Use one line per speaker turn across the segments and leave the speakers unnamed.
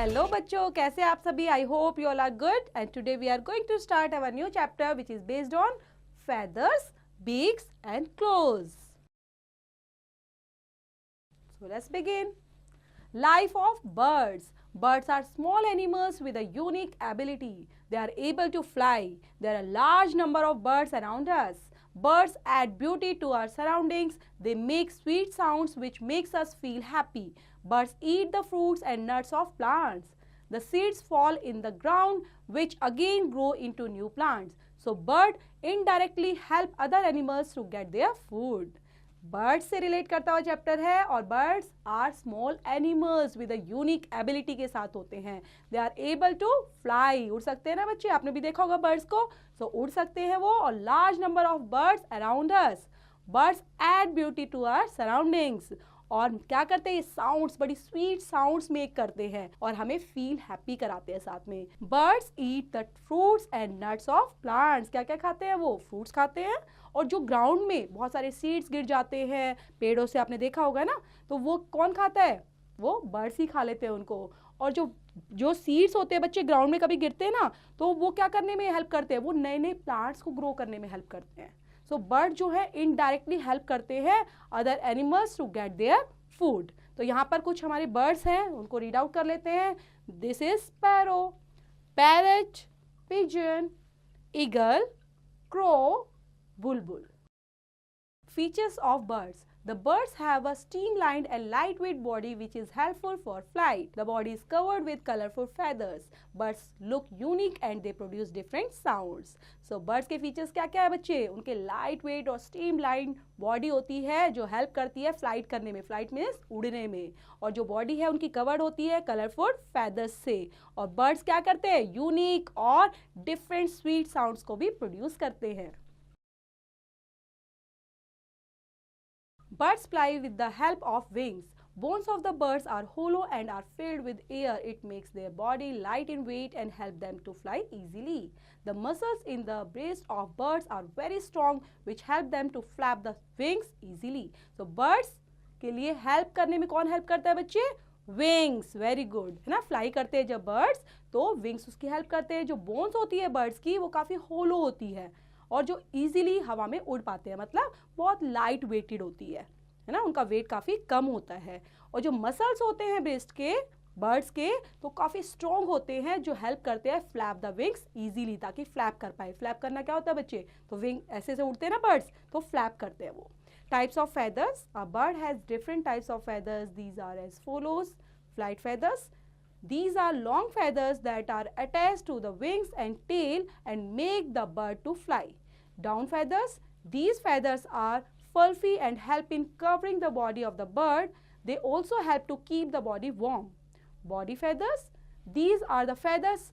Hello बच्चों, कैसे आप सभी? I hope you all are good and today we are going to start our new chapter which is based on feathers, beaks and claws. So let's begin. Life of birds. Birds are small animals with a unique ability. They are able to fly. There are a large number of birds around us. Birds add beauty to our surroundings. They make sweet sounds which makes us feel happy. Birds eat the fruits and nuts of plants. The seeds fall in the ground which again grow into new plants. So bird indirectly help other animals to get their food. Birds से relate करता हुआ chapter है और birds are small animals with a unique ability के साथ होते हैं. They are able to fly. उड़ सकते हैं ना बच्चे, आपने भी देखा होगा बर्ड्स को. सो उड़ सकते हैं वो. और large number of birds around us. Birds add beauty to our surroundings. और क्या करते हैं? ये साउंड्स, बड़ी स्वीट साउंड्स मेक करते हैं और हमें फील हैप्पी कराते हैं साथ में. Birds eat the fruits and nuts of plants. क्या क्या खाते हैं वो? फ्रूट्स खाते हैं. और जो ग्राउंड में बहुत सारे सीड्स गिर जाते हैं पेड़ों से, आपने देखा होगा ना, तो वो कौन खाता है? वो बर्ड्स ही खा लेते हैं उनको. और जो सीड्स होते हैं बच्चे ग्राउंड में कभी गिरते हैं ना, तो वो क्या करने में हेल्प करते हैं? वो नए नए प्लांट्स को ग्रो करने में हेल्प करते हैं. सो बर्ड जो है इनडायरेक्टली हेल्प करते हैं other animals to get their food. तो यहाँ पर कुछ हमारे बर्ड्स हैं, उनको रीड आउट कर लेते हैं. This is sparrow, parrot, pigeon, eagle, crow, bulbul. Features of birds. The birds have a streamlined and lightweight body which is helpful for flight. The body is covered with colorful feathers. Birds look unique and they produce different sounds. So birds के features क्या क्या है बच्चे? उनके lightweight और streamlined body होती है जो help करती है flight करने में. Flight means उड़ने में. और जो body है उनकी covered होती है colorful feathers से. और birds क्या करते हैं? Unique और different sweet sounds को भी produce करते हैं. Birds fly with the help of wings. Bones of the birds are hollow and are filled with air. It makes their body light in weight and help them to fly easily. The muscles in the breast of birds are very strong which help them to flap the wings easily. So birds के लिए help करने में कौन help करता है बच्चे? Wings. Very good. है ना? फ्लाई करते हैं जब birds तो wings उसकी help करते हैं. जो bones होती है birds की वो काफ़ी hollow होती है और जो इजीली हवा में उड़ पाते हैं, मतलब बहुत लाइट वेटेड होती है ना, उनका वेट काफ़ी कम होता है. और जो मसल्स होते हैं ब्रेस्ट के बर्ड्स के तो काफ़ी स्ट्रॉन्ग होते हैं जो हेल्प करते हैं फ्लैप द विंग्स इजीली, ताकि फ्लैप कर पाए. फ्लैप करना क्या होता है बच्चे? तो विंग ऐसे से उड़ते हैं ना बर्ड्स, तो फ्लैप करते हैं वो. Types of feathers. A bird has different types of feathers. These are as follows. Flight feathers. These are long feathers that are attached to the wings and tail and make the bird to fly. Down feathers. These feathers are fluffy and help in covering the body of the bird. They also help to keep the body warm. Body feathers. These are the feathers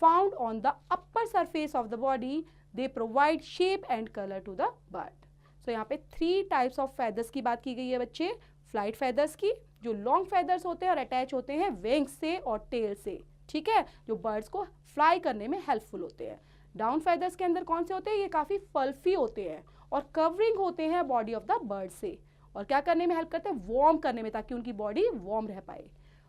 found on the upper surface of the body. They provide shape and color to the bird. So यहाँ पे 3 types of feathers की बात की गई है बच्चे. Flight feathers की, जो लॉन्ग फेदर्स होते हैं और अटैच होते हैं विंग्स से और टेल से, ठीक है, जो बर्ड्स को फ्लाई करने में हेल्पफुल होते हैं. डाउन फेदर्स के अंदर कौन से होते हैं? ये काफ़ी फल्फी होते हैं और कवरिंग होते हैं बॉडी ऑफ द बर्ड से. और क्या करने में हेल्प करते हैं? वार्म करने में, ताकि उनकी बॉडी वार्म रह पाए.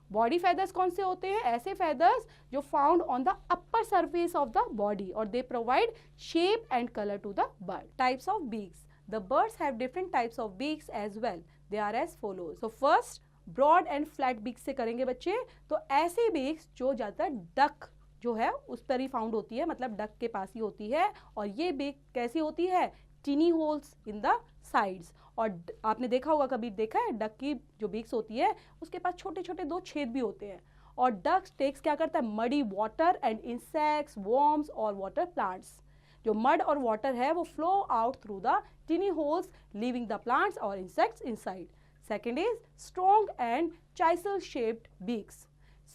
बॉडी फेदर्स कौन से होते हैं? ऐसे फेदर्स जो found on the upper surface of the body और they provide shape and colour to the bird. Types of beaks. The birds have different types of beaks as well. They are as follows. So first, broad and flat beaks से करेंगे बच्चे. तो ऐसे beaks जो ज़्यादातर duck जो है उस पर ही फाउंड होती है, मतलब डक के पास ही होती है. और ये beak कैसी होती है? Tiny holes in the sides. और आपने देखा होगा, कभी देखा है डक की जो beaks होती है उसके पास छोटे छोटे 2 छेद भी होते हैं. और डक टेक्स क्या करता है? Muddy water and insects, worms और वाटर प्लांट्स. जो मड और वाटर है वो flow out through the tiny holes leaving the plants और insects inside. Second is strong and chisel shaped beaks.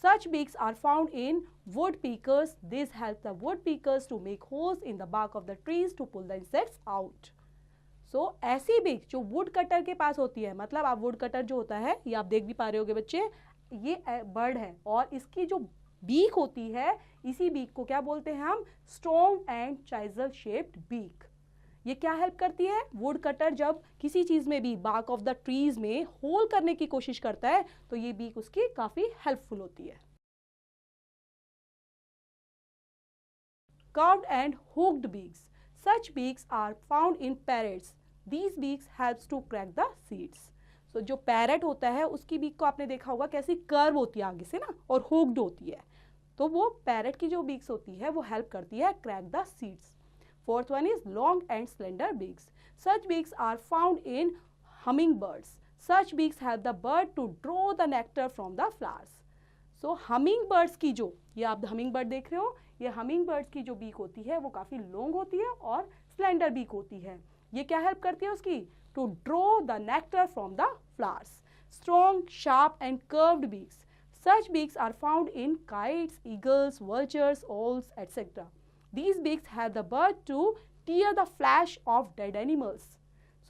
Such beaks are found in woodpeckers. This helps the woodpeckers to make holes in the bark of the trees to pull the insects out. So ऐसी beak जो would cutter के पास होती है, मतलब आप would cutter जो होता है ये आप देख भी पा रहे होगे बच्चे, ये बर्ड है और इसकी जो बीक होती है, इसी बीक को क्या बोलते हैं हम? Strong and chisel shaped beak. ये क्या हेल्प करती है? वुड कटर जब किसी चीज में भी बार्क ऑफ द ट्रीज में होल करने की कोशिश करता है तो ये बीक उसकी काफी हेल्पफुल होती है. curved and hooked beaks. Such beaks are found in parrots. These beaks helps to crack the seeds. So जो पैरट होता है उसकी बीक को आपने देखा होगा कैसी कर्व होती है आगे से ना, और हुक्ड होती है, तो वो पैरट की जो बीक्स होती है वो हेल्प करती है crack the seeds. Fourth one is long and slender beaks. Such beaks are found in hummingbirds. Such beaks help the bird to draw the nectar from the flowers. So hummingbirds की जो, ये आप humming bird देख रहे हो, ये humming birds की जो बीक होती है वो काफ़ी लॉन्ग होती है और स्लेंडर बीक होती है. ये क्या हेल्प करती है उसकी? To draw the nectar from the flowers. Strong, sharp and curved beaks. Such beaks are found in kites, eagles, vultures, owls, etc. These beaks help the bird to tear the flesh of dead animals.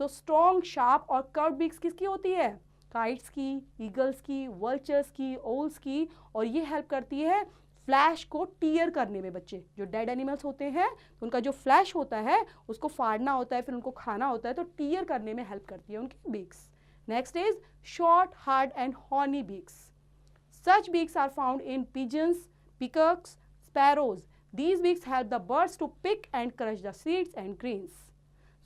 So strong, sharp और curved beaks किसकी होती है? Kites की, eagles की, vultures की, owls की, और ये help करती है फ्लैश को टीयर करने में. बच्चे जो डेड एनिमल्स होते हैं तो उनका जो फ्लैश होता है उसको फाड़ना होता है, फिर उनको खाना होता है, तो टीयर करने में हेल्प करती है उनकी beaks. Next is short, hard and horny beaks. Such beaks are found in pigeons, peacocks, sparrows. These beaks help the birds to pick and crush the seeds and grains.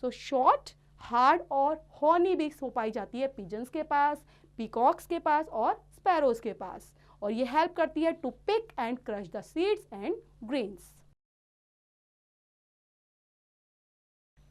So short, hard और horny beaks हो पाई जाती है pigeons के पास, peacocks के पास और sparrows के पास, और ये help करती है to pick and crush the seeds and grains.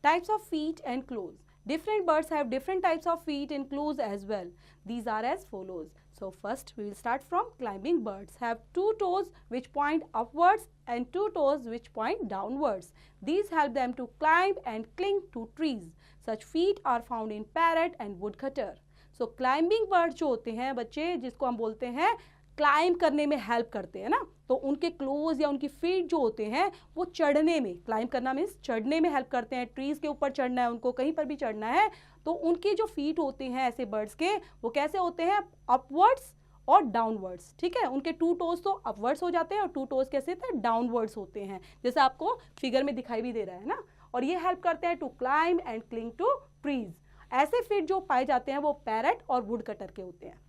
Types of feet and claws. Different birds have different types of feet and claws as well. These are as follows. So first we will start from climbing birds. Have 2 toes which point upwards and 2 toes which point downwards. These help them to climb and cling to trees. Such feet are found in parrot and woodcutter. So climbing birds जो होते हैं बच्चे, जिसको हम बोलते हैं climb करने में हेल्प करते हैं ना, तो उनके क्लोज या उनकी फीट जो होते हैं वो चढ़ने में, क्लाइंब करना मीन्स चढ़ने में हेल्प करते हैं. ट्रीज के ऊपर चढ़ना है उनको, कहीं पर भी चढ़ना है, तो उनके जो फीट होते हैं ऐसे बर्ड्स के वो कैसे होते हैं? अपवर्ड्स और डाउनवर्ड्स. ठीक है, उनके 2 टोज तो अपवर्ड्स हो जाते हैं और 2 टोज कैसे होते हैं? डाउनवर्ड्स होते हैं, जैसे आपको फिगर में दिखाई भी दे रहा है ना. और ये हेल्प करते हैं to climb and cling to trees. ऐसे फीट जो पाए जाते हैं वो पैरट और वुड कटर के होते हैं.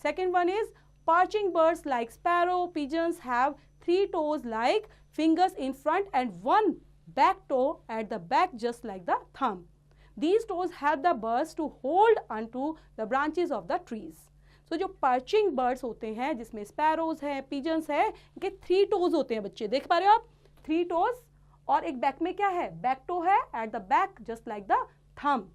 Second one is perching birds like sparrow, pigeons have 3 toes like fingers in front and 1 back toe at the back just like the thumb. These toes help the birds to hold onto the branches of the trees. So जो perching birds होते हैं जिसमें sparrows हैं, pigeons हैं, इनके 3 toes होते हैं बच्चे, देख पा रहे हो आप? 3 toes और एक back में क्या है? back toe है at the back just like the thumb.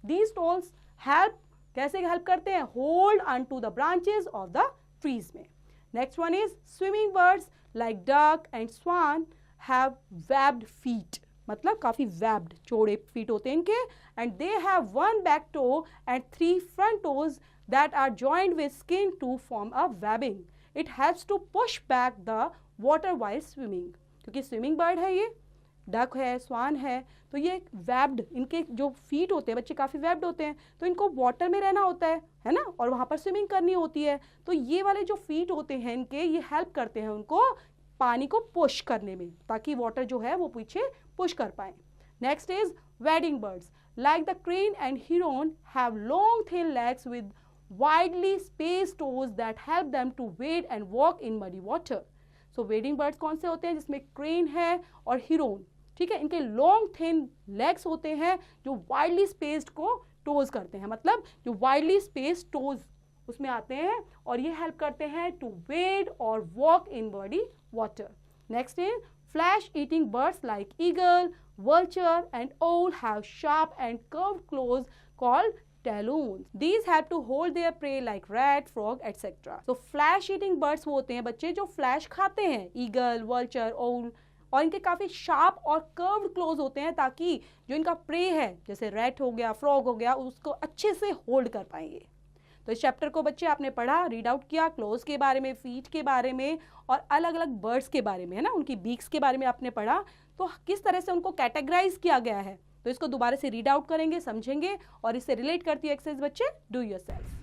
These toes help, कैसे help करते हैं? hold onto the branches of the trees में. Next one is swimming birds like duck and swan have webbed feet. मतलब काफी webbed, चौड़े feet होते हैं इनके, and they have 1 back toe and 3 front toes that are joined with skin to form a webbing. It helps to push back the water while swimming. क्योंकि swimming bird है ये, duck है, स्वान है, तो ये वेब्ड, इनके जो फीट होते हैं बच्चे काफ़ी वेब्ड होते हैं, तो इनको वाटर में रहना होता है ना, और वहाँ पर स्विमिंग करनी होती है, तो ये वाले जो फीट होते हैं इनके, ये हेल्प करते हैं उनको पानी को पुश करने में, ताकि वाटर जो है वो पीछे पुश कर पाए. Next is wading birds like the crane and heron have long thin legs with widely spaced toes that help them to wade and walk in muddy water. So wading birds कौन से होते हैं? जिसमें crane है और Heron. ठीक है, इनके लॉन्ग थिन लेग्स होते हैं जो वाइडली स्पेस्ड को टोज करते हैं, मतलब जो वाइडली स्पेस्ड टोज उसमें आते हैं, और ये हेल्प करते हैं टू वेड और walk in body water. Next is flesh eating birds like eagle, vulture and owl have sharp and curved claws called talons. These have to hold their prey like rat, frog, etc. So flesh eating birds वो होते हैं बच्चे जो flash खाते हैं, eagle, vulture, owl, और इनके काफ़ी शार्प और कर्व्ड क्लोज होते हैं ताकि जो इनका प्रे है जैसे रैट हो गया, फ्रॉग हो गया, उसको अच्छे से होल्ड कर पाएंगे. तो इस चैप्टर को बच्चे आपने पढ़ा, रीड आउट किया, क्लोज के बारे में, फीट के बारे में और अलग अलग बर्ड्स के बारे में, है ना, उनकी बीक्स के बारे में आपने पढ़ा. तो किस तरह से उनको कैटेगराइज किया गया है, तो इसको दोबारा से रीड आउट करेंगे, समझेंगे और इससे रिलेट करती है एक्सरसाइज बच्चे. Do yourself.